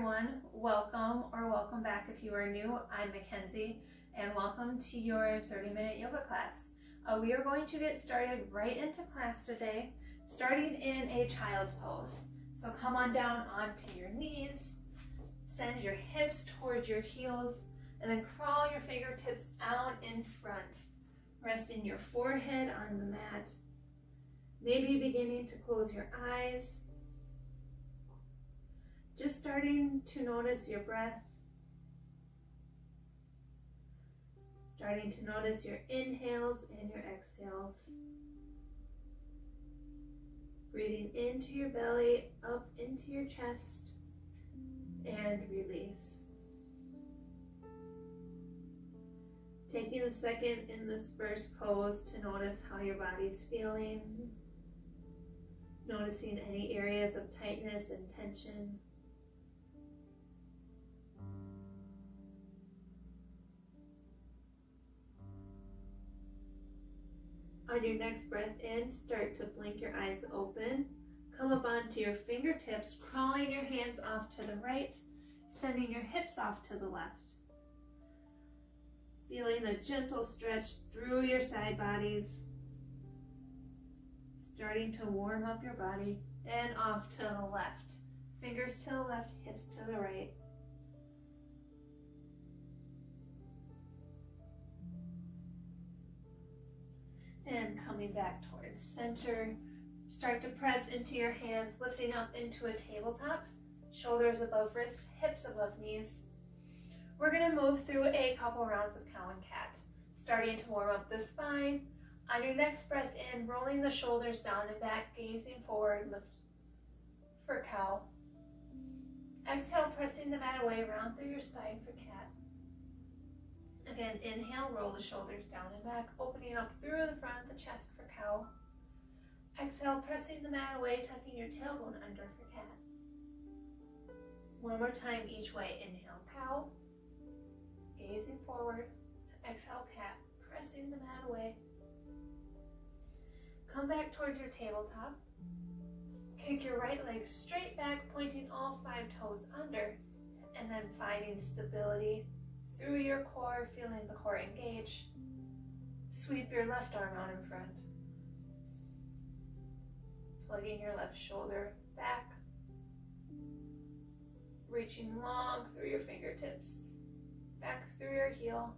everyone, welcome or welcome back if you are new. I'm MaKenzie and welcome to your 30-minute yoga class. We are going to get started right into class today, starting in a child's pose. So come on down onto your knees, send your hips towards your heels, and then crawl your fingertips out in front, resting your forehead on the mat. Maybe beginning to close your eyes. Just starting to notice your breath. Starting to notice your inhales and your exhales. Breathing into your belly, up into your chest, and release. Taking a second in this first pose to notice how your body's feeling. Noticing any areas of tightness and tension. On your next breath in, start to blink your eyes open. Come up onto your fingertips, crawling your hands off to the right, sending your hips off to the left. Feeling a gentle stretch through your side bodies. Starting to warm up your body, and off to the left. Fingers to the left, hips to the right. And coming back towards center, start to press into your hands, lifting up into a tabletop, shoulders above wrist, hips above knees. We're going to move through a couple rounds of cow and cat, starting to warm up the spine. On your next breath in, rolling the shoulders down and back, gazing forward, lift for cow. Exhale, pressing the mat away, round through your spine for cat. Again, inhale, roll the shoulders down and back, opening up through the front of the chest for cow. Exhale, pressing the mat away, tucking your tailbone under for cat. One more time each way. Inhale, cow. Gazing forward. Exhale, cat. Pressing the mat away. Come back towards your tabletop. Kick your right leg straight back, pointing all 5 toes under, and then finding stability through your core, feeling the core engage. Sweep your left arm out in front. Plugging your left shoulder back. Reaching long through your fingertips, back through your heel.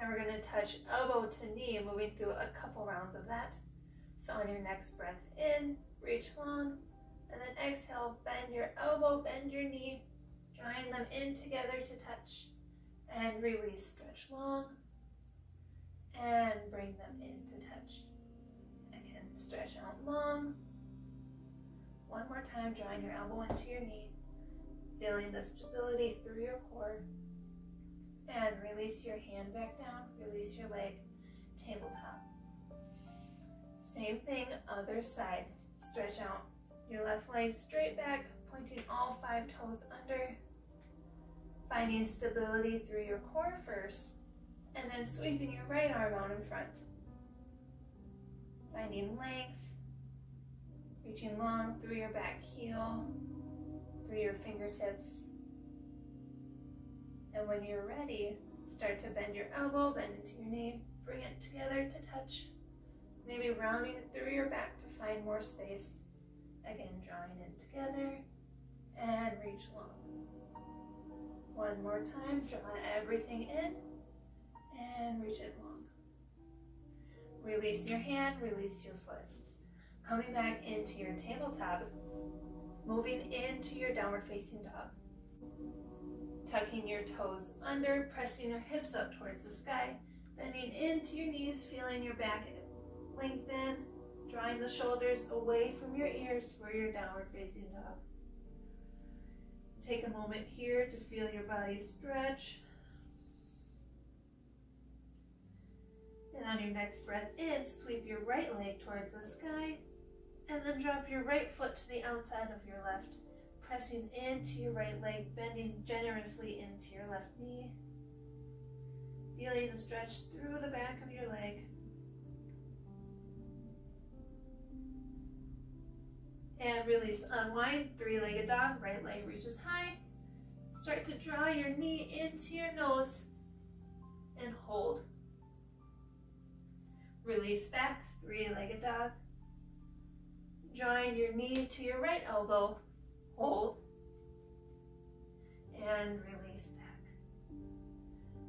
And we're going to touch elbow to knee, moving through a couple rounds of that. So on your next breath in, reach long, and then exhale, bend your elbow, bend your knee, drawing them in together to touch, and release, stretch long, and bring them in to touch. Again, stretch out long. One more time, drawing your elbow into your knee, feeling the stability through your core, and release your hand back down, release your leg, tabletop. Same thing, other side. Stretch out your left leg straight back, pointing all 5 toes under, finding stability through your core first, and then sweeping your right arm out in front. Finding length, reaching long through your back heel, through your fingertips. And when you're ready, start to bend your elbow, bend into your knee, bring it together to touch. Maybe rounding through your back to find more space. Again, drawing it together and reach long. One more time, draw everything in and reach it long. Release your hand, release your foot. Coming back into your tabletop, moving into your downward facing dog. Tucking your toes under, pressing your hips up towards the sky, bending into your knees, feeling your back lengthen, drawing the shoulders away from your ears for your downward facing dog. Take a moment here to feel your body stretch. And on your next breath in, sweep your right leg towards the sky, and then drop your right foot to the outside of your left, pressing into your right leg, bending generously into your left knee. Feeling the stretch through the back of your leg. And release, unwind, three-legged dog, right leg reaches high. Start to draw your knee into your nose and hold. Release back, three-legged dog. Drawing your knee to your right elbow, hold. And release back.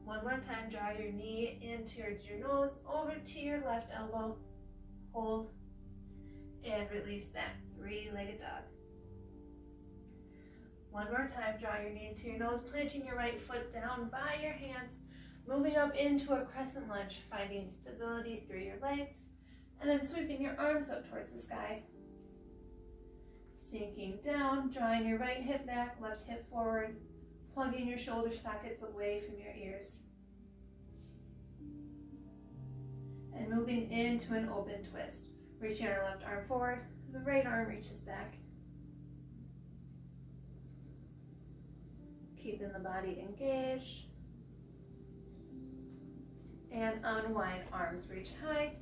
One more time, draw your knee in towards your nose, over to your left elbow, hold. And release back, three-legged dog. One more time, draw your knee into your nose, planting your right foot down by your hands, moving up into a crescent lunge, finding stability through your legs, and then sweeping your arms up towards the sky. Sinking down, drawing your right hip back, left hip forward, plugging your shoulder sockets away from your ears. And moving into an open twist. Reaching our left arm forward, the right arm reaches back. Keeping the body engaged. And unwind, arms reach high.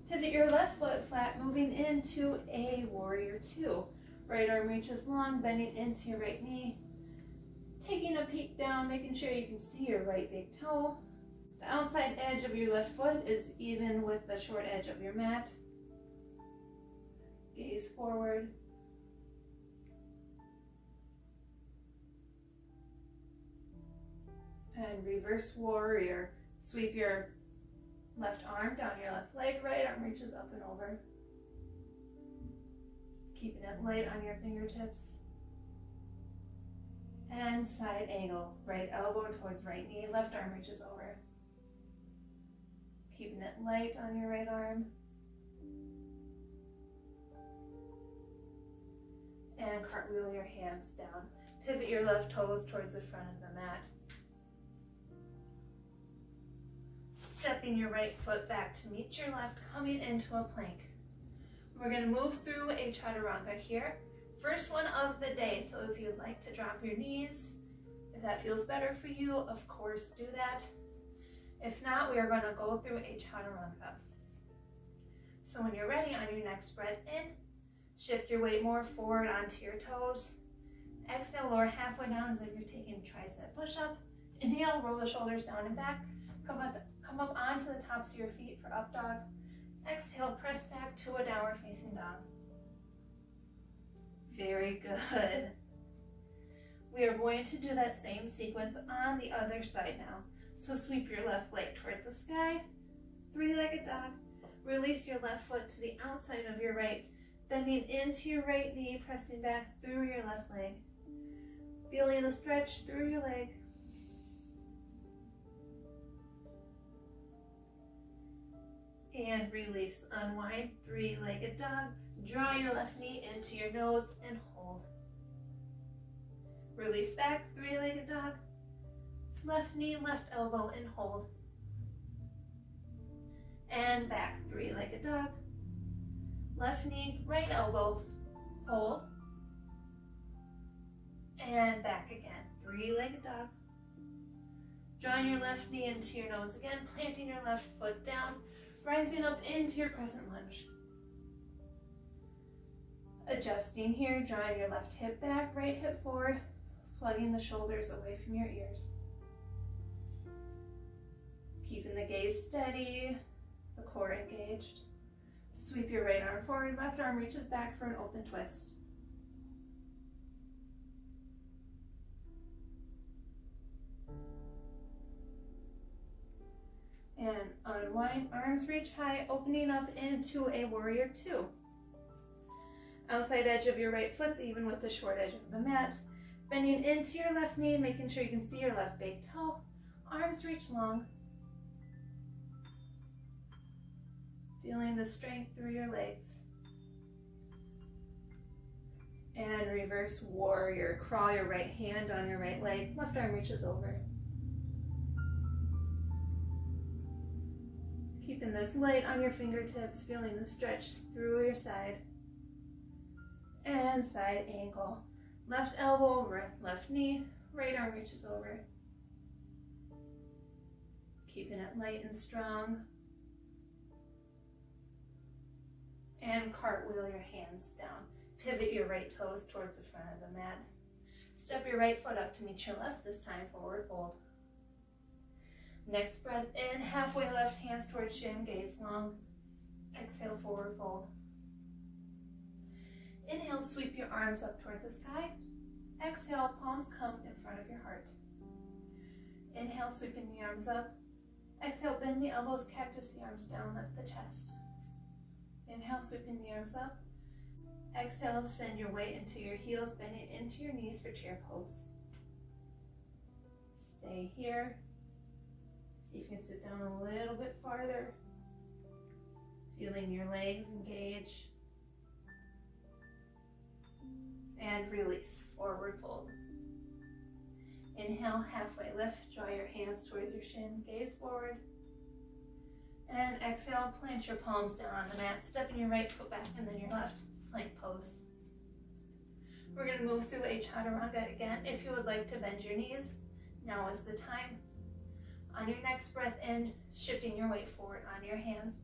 Pivot your left foot flat, moving into a warrior two. Right arm reaches long, bending into your right knee. Taking a peek down, making sure you can see your right big toe. The outside edge of your left foot is even with the short edge of your mat. Gaze forward. And reverse warrior. Sweep your left arm down your left leg, right arm reaches up and over. Keeping it light on your fingertips. And side angle. Right elbow towards right knee, left arm reaches over. Keeping it light on your right arm. And cartwheel your hands down. Pivot your left toes towards the front of the mat. Stepping your right foot back to meet your left, coming into a plank. We're going to move through a Chaturanga here. First one of the day, so if you'd like to drop your knees, if that feels better for you, of course do that. If not, we are going to go through a Chaturanga. So when you're ready, on your next breath in, shift your weight more forward onto your toes. Exhale, lower halfway down as if you're taking a tricep push-up. Inhale, roll the shoulders down and back. Come up onto the tops of your feet for up dog. Exhale, press back to a downward facing dog. Very good. We are going to do that same sequence on the other side now. So sweep your left leg towards the sky, three-legged dog. Release your left foot to the outside of your right, bending into your right knee, pressing back through your left leg. Feeling the stretch through your leg. And release, unwind, three-legged dog. Draw your left knee into your nose and hold. Release back, three-legged dog. Left knee, left elbow and hold. And back, three-legged dog. Left knee, right elbow, hold. And back again, three-legged dog. Drawing your left knee into your nose again, planting your left foot down, rising up into your crescent lunge. Adjusting here, drawing your left hip back, right hip forward, plugging the shoulders away from your ears. Keeping the gaze steady, the core engaged. Sweep your right arm forward, left arm reaches back for an open twist. And unwind, arms reach high, opening up into a warrior two. Outside edge of your right foot, even with the short edge of the mat. Bending into your left knee, making sure you can see your left big toe. Arms reach long. Feeling the strength through your legs. And reverse warrior. Crawl your right hand on your right leg. Left arm reaches over. Keeping this light on your fingertips, feeling the stretch through your side. And side angle. Left elbow, left knee, right arm reaches over. Keeping it light and strong. And cartwheel your hands down. Pivot your right toes towards the front of the mat. Step your right foot up to meet your left, this time forward fold. Next breath in, halfway left hands towards shin, gaze long. Exhale, forward fold. Inhale, sweep your arms up towards the sky. Exhale, palms come in front of your heart. Inhale, sweeping the arms up. Exhale, bend the elbows, cactus the arms down, lift the chest. Inhale, sweeping the arms up. Exhale, send your weight into your heels, bending into your knees for chair pose. Stay here. See if you can sit down a little bit farther. Feeling your legs engage. And release, forward fold. Inhale, halfway lift, draw your hands towards your shins, gaze forward. And exhale, plant your palms down on the mat, stepping your right foot back and then your left, plank pose. We're going to move through a Chaturanga again. If you would like to bend your knees, now is the time. On your next breath in, shifting your weight forward on your hands.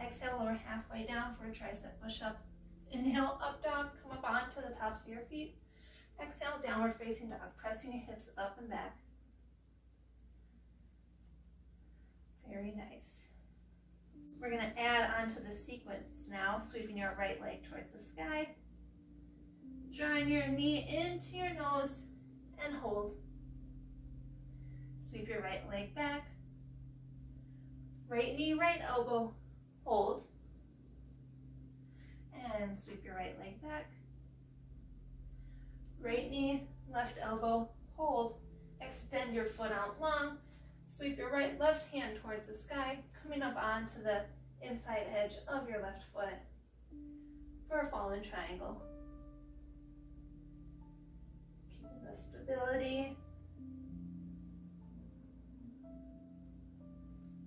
Exhale, lower halfway down for a tricep push-up. Inhale, up dog, come up onto the tops of your feet. Exhale, downward facing dog, pressing your hips up and back. Very nice. We're going to add onto the sequence now, sweeping your right leg towards the sky. Drawing your knee into your nose and hold. Sweep your right leg back. Right knee, right elbow, hold. And sweep your right leg back. Right knee, left elbow, hold. Extend your foot out long. Sweep your right left hand towards the sky, coming up onto the inside edge of your left foot for a fallen triangle. Keeping the stability.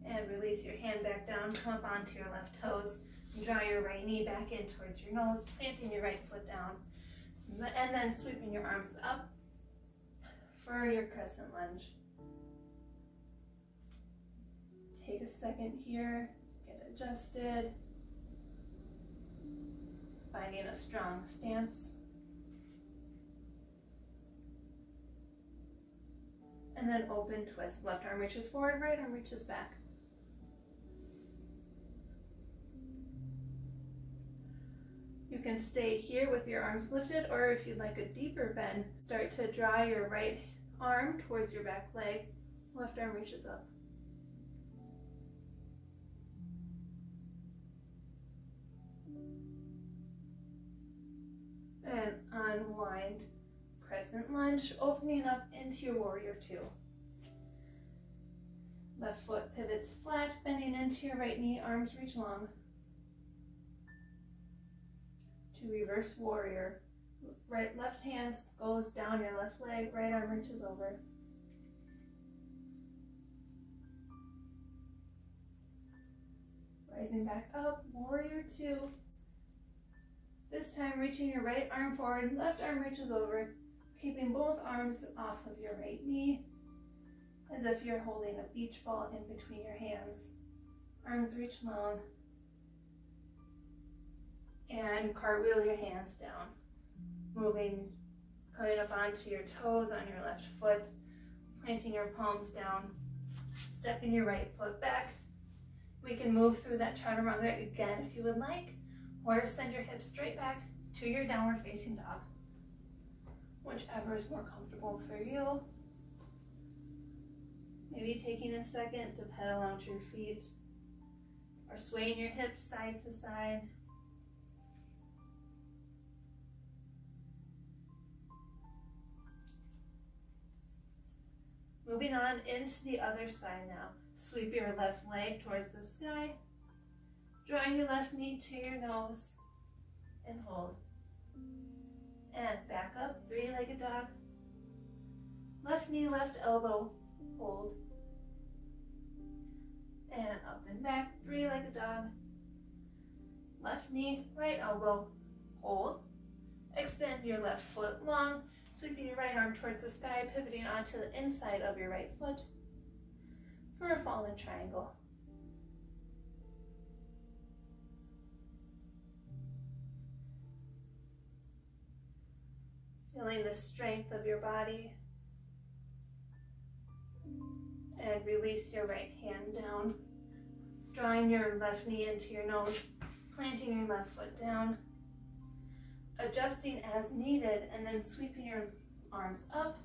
And release your hand back down, come up onto your left toes, and draw your right knee back in towards your nose, planting your right foot down, and then sweeping your arms up for your crescent lunge. Take a second here, get adjusted, finding a strong stance. And then open twist. Left arm reaches forward, right arm reaches back. You can stay here with your arms lifted, or if you'd like a deeper bend, start to draw your right arm towards your back leg. Left arm reaches up. And unwind. Crescent lunge, opening up into your warrior two. Left foot pivots flat, bending into your right knee, arms reach long. To reverse warrior. Left hand goes down your left leg, right arm reaches over. Rising back up, warrior two. This time reaching your right arm forward, left arm reaches over, keeping both arms off of your right knee, as if you're holding a beach ball in between your hands. Arms reach long. And cartwheel your hands down. Moving, coming up onto your toes on your left foot, planting your palms down, stepping your right foot back. We can move through that Chaturanga again if you would like, or send your hips straight back to your downward facing dog. Whichever is more comfortable for you. Maybe taking a second to pedal out your feet, or swaying your hips side to side. Moving on into the other side now. Sweep your left leg towards the sky. Drawing your left knee to your nose and hold. And back up, three-legged dog. Left knee, left elbow, hold. And up and back, three-legged dog. Left knee, right elbow, hold. Extend your left foot long. Sweeping your right arm towards the sky, pivoting onto the inside of your right foot for a fallen triangle. Feeling the strength of your body. And release your right hand down. Drawing your left knee into your nose. Planting your left foot down. Adjusting as needed, and then sweeping your arms up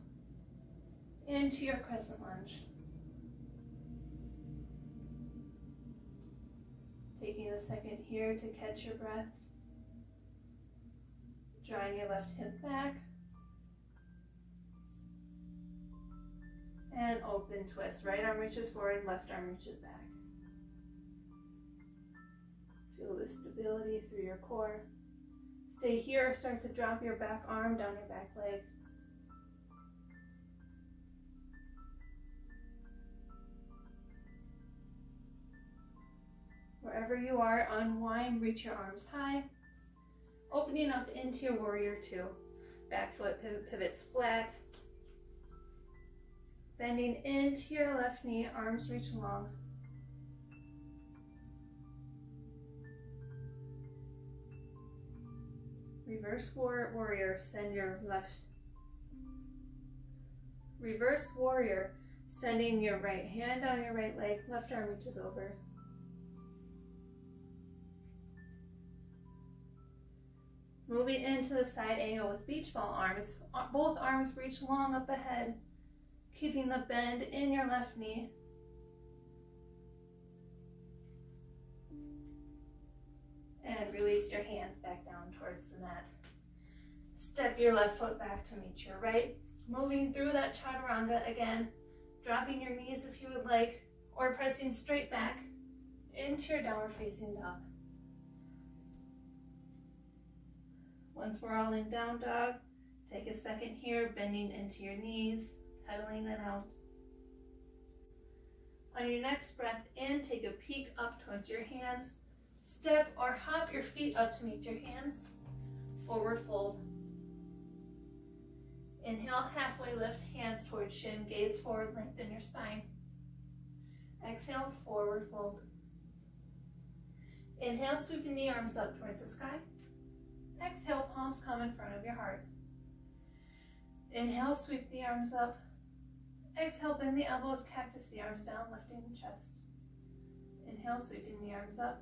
into your crescent lunge. Taking a second here to catch your breath. Drawing your left hip back. And open twist. Right arm reaches forward, left arm reaches back. Feel the stability through your core. Stay here or start to drop your back arm down your back leg. Wherever you are, unwind, reach your arms high. Opening up into your warrior two. Back foot pivots flat. Bending into your left knee, arms reach long. Reverse warrior, send your left. Reverse warrior, sending your right hand down your right leg, left arm reaches over. Moving into the side angle with beach ball arms. Both arms reach long up ahead, keeping the bend in your left knee. And release your hands back down towards the mat. Step your left foot back to meet your right. Moving through that Chaturanga again, dropping your knees if you would like, or pressing straight back into your downward facing dog. Once we're all in down dog, take a second here, bending into your knees, pedaling it out. On your next breath in, take a peek up towards your hands. Step or hop your feet up to meet your hands. Forward fold. Inhale, halfway lift, hands towards shin, gaze forward, lengthen your spine. Exhale, forward fold. Inhale, sweeping the arms up towards the sky. Exhale, palms come in front of your heart. Inhale, sweep the arms up. Exhale, bend the elbows, cactus the arms down, lifting the chest. Inhale, sweeping the arms up.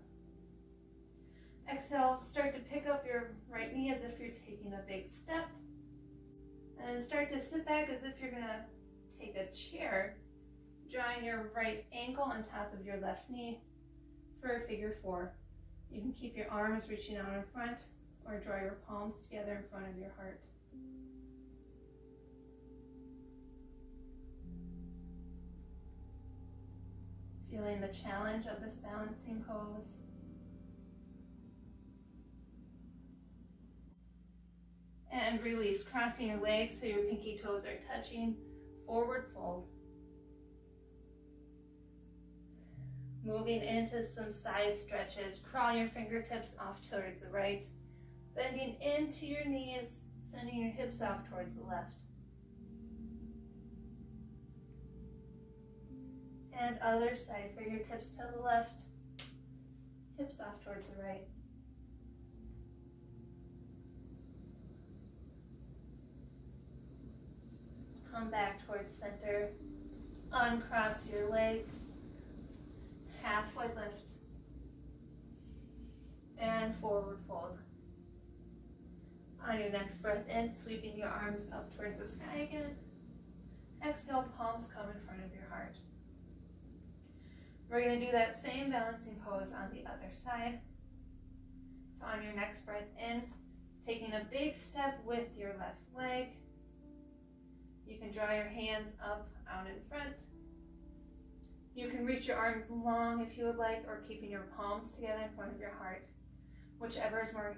Exhale, start to pick up your right knee as if you're taking a big step. And then start to sit back as if you're gonna take a chair, drawing your right ankle on top of your left knee for a figure four. You can keep your arms reaching out in front or draw your palms together in front of your heart. Feeling the challenge of this balancing pose. And release, crossing your legs so your pinky toes are touching. Forward fold. Moving into some side stretches. Crawl your fingertips off towards the right. Bending into your knees, sending your hips off towards the left. And other side, fingertips to the left, hips off towards the right. Come back towards center. Uncross your legs. Halfway lift. And forward fold. On your next breath in, sweeping your arms up towards the sky again. Exhale, palms come in front of your heart. We're going to do that same balancing pose on the other side. So on your next breath in, taking a big step with your left leg. You can draw your hands up, out in front. You can reach your arms long if you would like, or keeping your palms together in front of your heart. Whichever is more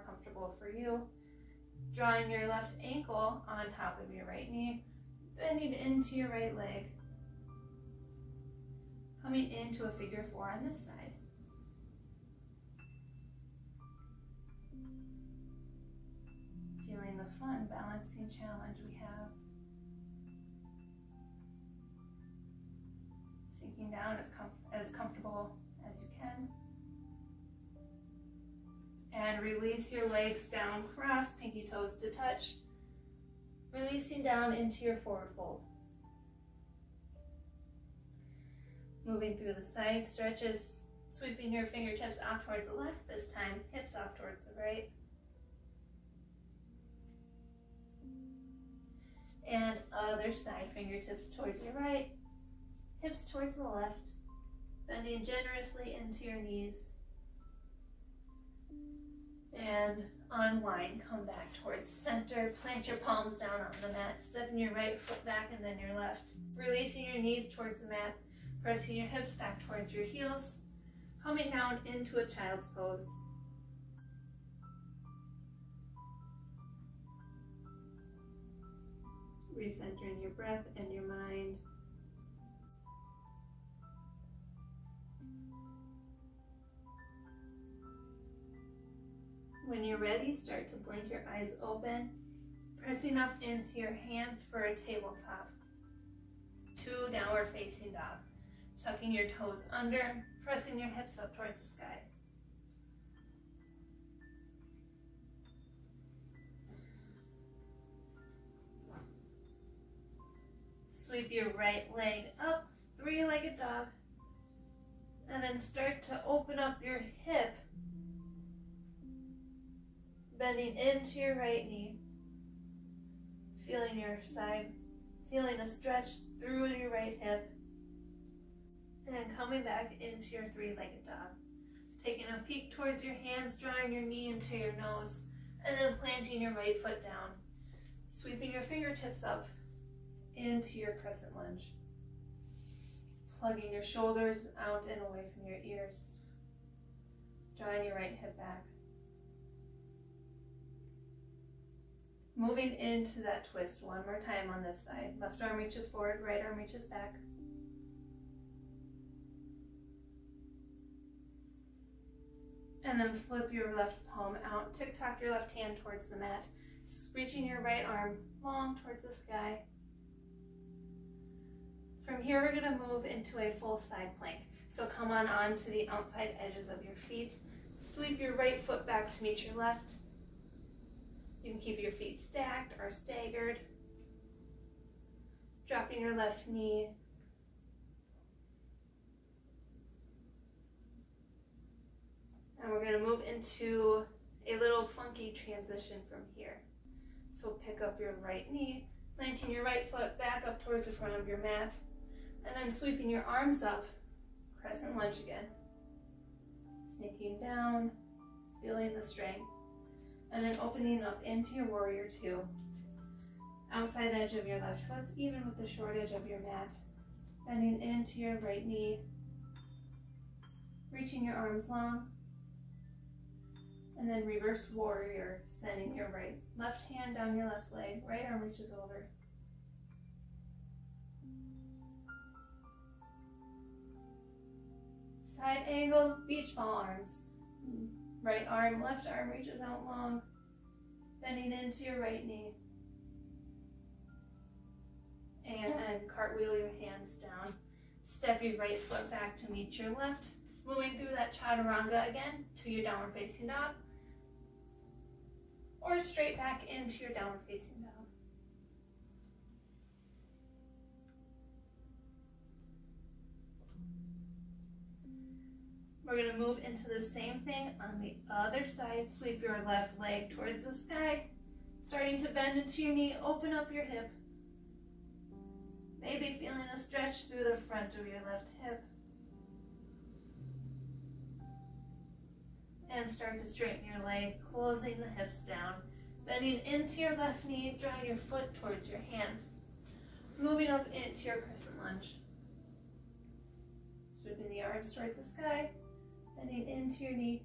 comfortable for you. Drawing your left ankle on top of your right knee, bending into your right leg. Coming into a figure four on this side. Feeling the fun balancing challenge we have. Sinking down as comfortable as you can. And release your legs down, cross, pinky toes to touch. Releasing down into your forward fold. Moving through the side stretches, sweeping your fingertips out towards the left this time, hips off towards the right. And other side, fingertips towards your right, hips towards the left, bending generously into your knees. And unwind, come back towards center, plant your palms down on the mat, stepping your right foot back and then your left. Releasing your knees towards the mat, pressing your hips back towards your heels, coming down into a child's pose. Recentering your breath and your mind. When you're ready, start to blink your eyes open, pressing up into your hands for a tabletop. 2 downward facing dog. Tucking your toes under, pressing your hips up towards the sky. Sweep your right leg up, 3-legged dog. And then start to open up your hip, bending into your right knee, feeling your side, feeling a stretch through your right hip, and then coming back into your 3-legged dog. Taking a peek towards your hands, drawing your knee into your nose, and then planting your right foot down. Sweeping your fingertips up into your crescent lunge. Plugging your shoulders out and away from your ears. Drawing your right hip back. Moving into that twist one more time on this side. Left arm reaches forward, right arm reaches back. And then flip your left palm out. Tick-tock your left hand towards the mat. Reaching your right arm long towards the sky. From here, we're going to move into a full side plank. So come on to the outside edges of your feet. Sweep your right foot back to meet your left. You can keep your feet stacked or staggered. Dropping your left knee. And we're going to move into a little funky transition from here. So pick up your right knee, planting your right foot back up towards the front of your mat, and then sweeping your arms up, crescent lunge again. Sneaking down, feeling the strength. And then opening up into your warrior 2. Outside edge of your left foot, even with the short edge of your mat. Bending into your right knee. Reaching your arms long. And then reverse warrior, sending your left hand down your left leg. Right arm reaches over. Side angle, beach ball arms. Right arm, left arm reaches out long, bending into your right knee. And then cartwheel your hands down. Step your right foot back to meet your left. Moving through that Chaturanga again to your downward facing dog. Or straight back into your downward facing dog. We're going to move into the same thing on the other side. Sweep your left leg towards the sky. Starting to bend into your knee, open up your hip. Maybe feeling a stretch through the front of your left hip. And start to straighten your leg, closing the hips down. Bending into your left knee, drawing your foot towards your hands. Moving up into your crescent lunge. Sweeping the arms towards the sky. Bending into your knee.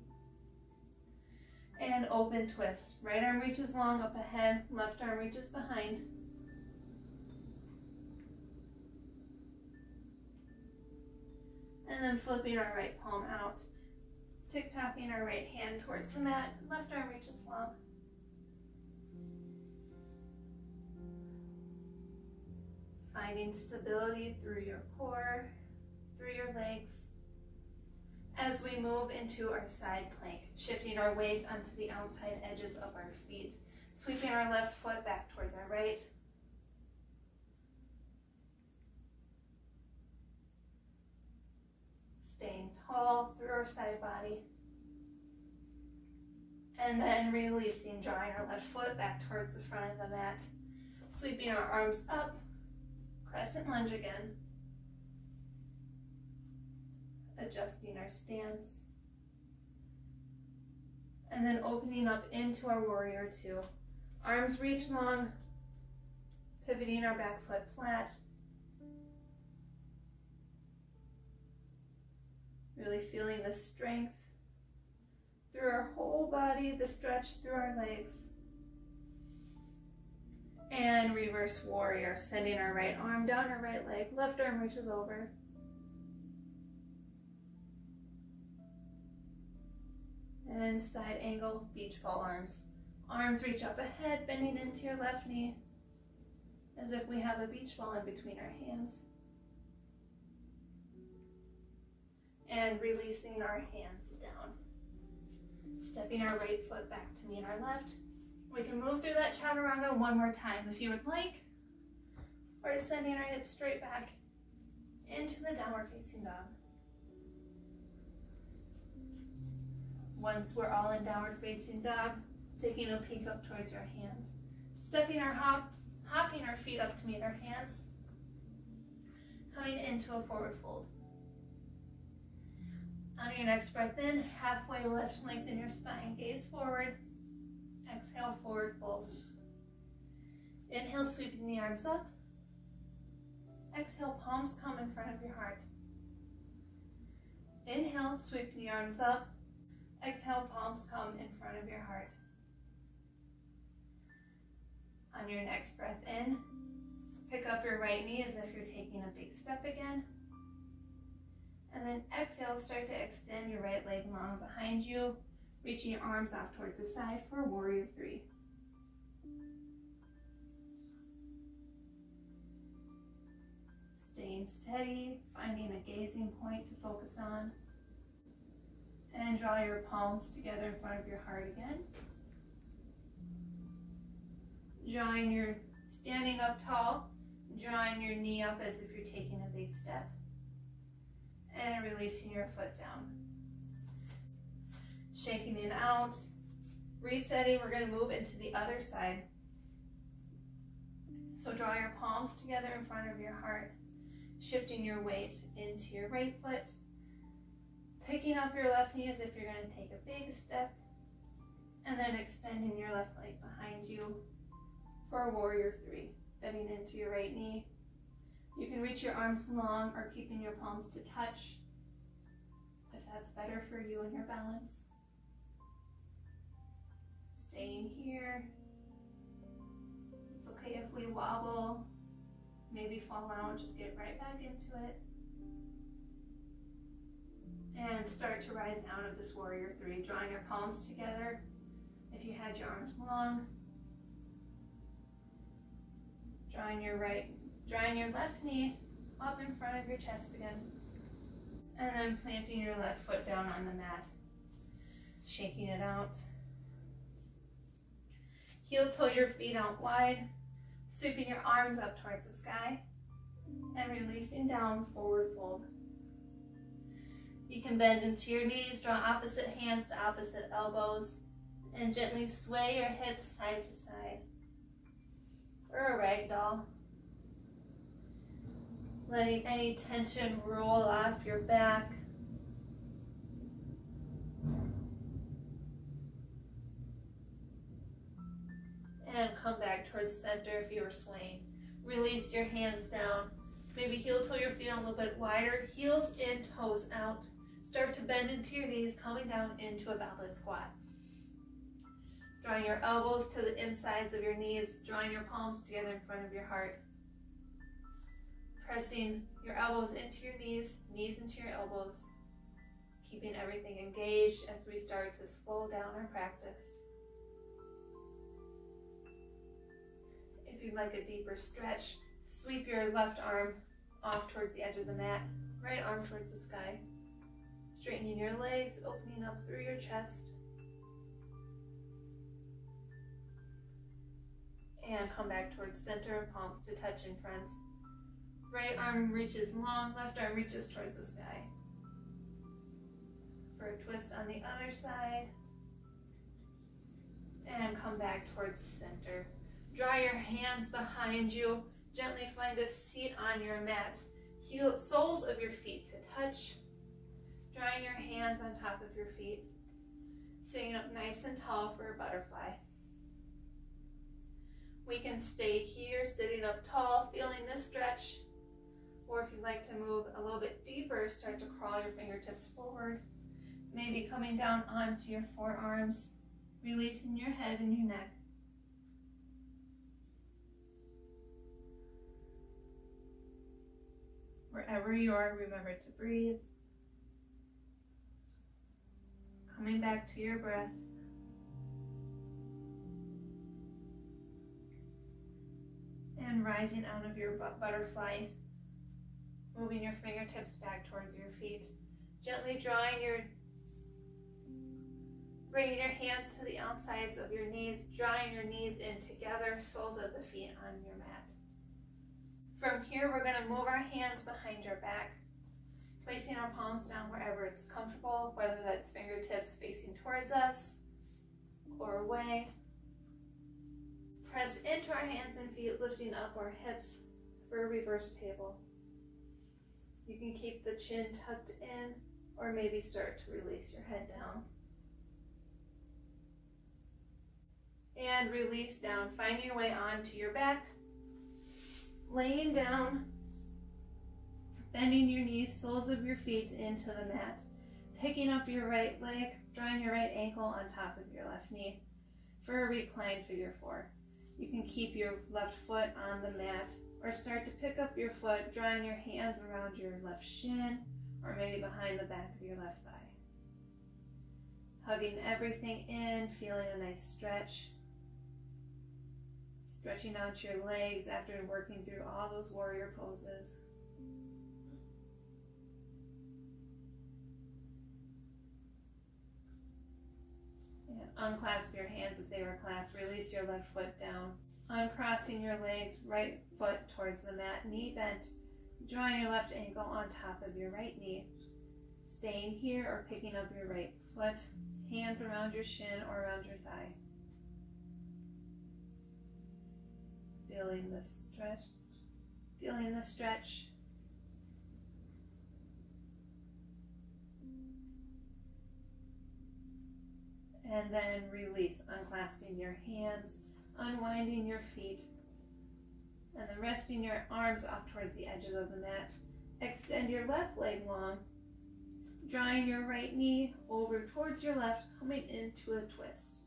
And open twist. Right arm reaches long up ahead, left arm reaches behind. And then flipping our right palm out. Tick-tocking our right hand towards the mat, left arm reaches long. Finding stability through your core, through your legs. as we move into our side plank, shifting our weight onto the outside edges of our feet, sweeping our left foot back towards our right. Staying tall through our side body. And then releasing, drawing our left foot back towards the front of the mat, sweeping our arms up, crescent lunge again. Adjusting our stance. And then opening up into our warrior two. Arms reach long, pivoting our back foot flat. Really feeling the strength through our whole body, the stretch through our legs. And reverse warrior, sending our right arm down our right leg, left arm reaches over. And side angle, beach ball arms. Arms reach up ahead, bending into your left knee, as if we have a beach ball in between our hands. And releasing our hands down. Stepping our right foot back to meet our left. We can move through that Chaturanga one more time if you would like. Or sending our hips straight back into the downward facing dog. Once we're all in downward facing dog, taking a peek up towards our hands. Stepping our hopping our feet up to meet our hands. Coming into a forward fold. On your next breath in, halfway lift, lengthen your spine, gaze forward. Exhale, forward fold. Inhale, sweeping the arms up. Exhale, palms come in front of your heart. Inhale, sweep the arms up. Exhale, palms come in front of your heart. On your next breath in, pick up your right knee as if you're taking a big step again. And then exhale, start to extend your right leg long behind you, reaching your arms off towards the side for warrior three. Staying steady, finding a gazing point to focus on. And draw your palms together in front of your heart again. Standing up tall, drawing your knee up as if you're taking a big step. And releasing your foot down. Shaking it out, resetting, we're going to move into the other side. So draw your palms together in front of your heart, shifting your weight into your right foot, picking up your left knee as if you're going to take a big step, and then extending your left leg behind you for warrior three, bending into your right knee. You can reach your arms long or keeping your palms to touch if that's better for you and your balance. Staying here. It's okay if we wobble, maybe fall out, just get right back into it. And start to rise out of this warrior three, drawing your palms together if you had your arms long. Drawing your left knee up in front of your chest again. And then planting your left foot down on the mat. Shaking it out. Heel toe your feet out wide. Sweeping your arms up towards the sky. And releasing down, forward fold. You can bend into your knees, draw opposite hands to opposite elbows, and gently sway your hips side to side. For a ragdoll. Letting any tension roll off your back. And come back towards center if you were swaying. Release your hands down. Maybe heel toe your feet a little bit wider. Heels in, toes out. Start to bend into your knees, coming down into a boblet squat. Drawing your elbows to the insides of your knees, drawing your palms together in front of your heart. Pressing your elbows into your knees, knees into your elbows. Keeping everything engaged as we start to slow down our practice. If you'd like a deeper stretch, sweep your left arm off towards the edge of the mat, right arm towards the sky. Straightening your legs, opening up through your chest. And come back towards center, palms to touch in front. Right arm reaches long, left arm reaches towards the sky. For a twist on the other side. And come back towards center. Draw your hands behind you. Gently find a seat on your mat. Heel, soles of your feet to touch. Drawing your hands on top of your feet. Sitting up nice and tall for a butterfly. We can stay here, sitting up tall, feeling this stretch. Or if you'd like to move a little bit deeper, start to crawl your fingertips forward. Maybe coming down onto your forearms, releasing your head and your neck. Wherever you are, remember to breathe. Coming back to your breath. And rising out of your butterfly, moving your fingertips back towards your feet. Gently bringing your hands to the outsides of your knees, drawing your knees in together, soles of the feet on your mat. From here, we're going to move our hands behind your back, placing our palms down wherever it's comfortable, whether that's fingertips facing towards us or away. Press into our hands and feet, lifting up our hips for a reverse table. You can keep the chin tucked in, or maybe start to release your head down. And release down, finding your way onto your back. Laying down, bending your knees, soles of your feet into the mat. Picking up your right leg, drawing your right ankle on top of your left knee for a reclined figure four. You can keep your left foot on the mat or start to pick up your foot, drawing your hands around your left shin or maybe behind the back of your left thigh. Hugging everything in, feeling a nice stretch. Stretching out your legs after working through all those warrior poses. And unclasp your hands if they were clasped. Release your left foot down. Uncrossing your legs, right foot towards the mat, knee bent. Drawing your left ankle on top of your right knee. Staying here or picking up your right foot. Hands around your shin or around your thigh. Feeling the stretch. Feeling the stretch. And then release, unclasping your hands, unwinding your feet, and then resting your arms off towards the edges of the mat. Extend your left leg long, drawing your right knee over towards your left, coming into a twist.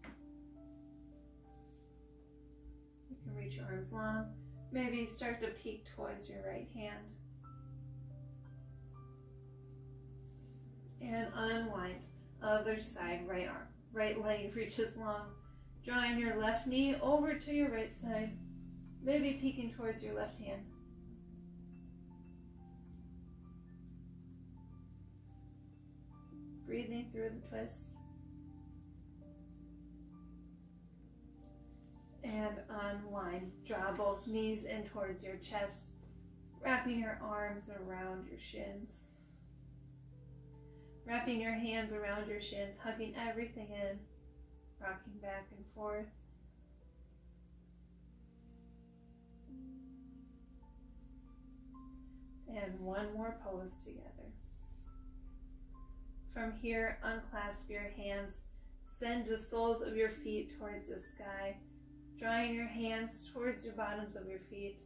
You can reach your arms long. Maybe start to peek towards your right hand. And unwind. Other side, right arm. Right leg reaches long. Drawing your left knee over to your right side. Maybe peeking towards your left hand. Breathing through the twist. And unwind. Draw both knees in towards your chest, wrapping your arms around your shins. Wrapping your hands around your shins, hugging everything in, rocking back and forth. And one more pose together. From here, unclasp your hands, send the soles of your feet towards the sky, drawing your hands towards your bottoms of your feet,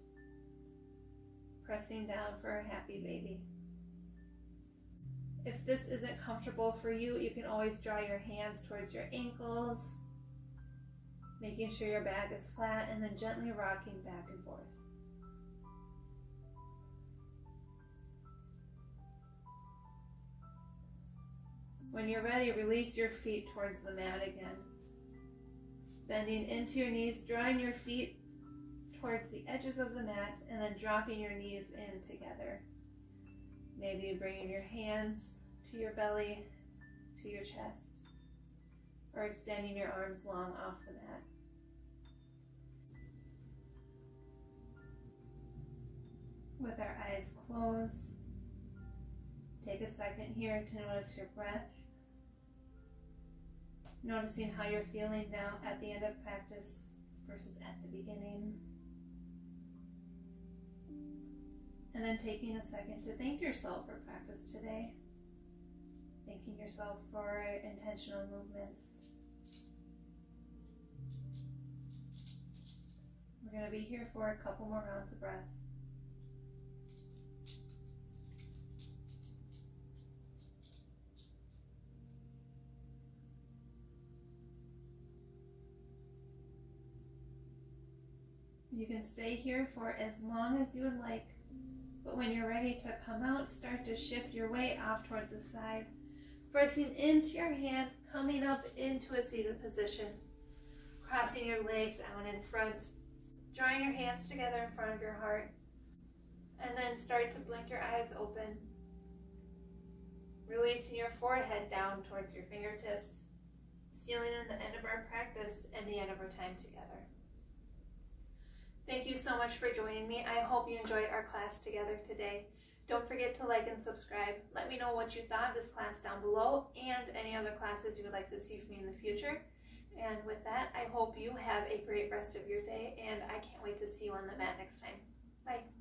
pressing down for a happy baby. If this isn't comfortable for you, you can always draw your hands towards your ankles, making sure your back is flat, and then gently rocking back and forth. When you're ready, release your feet towards the mat again. Bending into your knees, drawing your feet towards the edges of the mat, and then dropping your knees in together. Maybe bringing your hands to your belly, to your chest, or extending your arms long off the mat. With our eyes closed, take a second here to notice your breath, noticing how you're feeling now at the end of practice versus at the beginning. And then taking a second to thank yourself for practice today, thanking yourself for intentional movements. We're going to be here for a couple more rounds of breath. You can stay here for as long as you would like, but when you're ready to come out, start to shift your weight off towards the side, pressing into your hand, coming up into a seated position, crossing your legs out in front, drawing your hands together in front of your heart, and then start to blink your eyes open, releasing your forehead down towards your fingertips, sealing in the end of our practice and the end of our time together. Thank you so much for joining me. I hope you enjoyed our class together today. Don't forget to like and subscribe. Let me know what you thought of this class down below and any other classes you would like to see from me in the future. And with that, I hope you have a great rest of your day, and I can't wait to see you on the mat next time. Bye.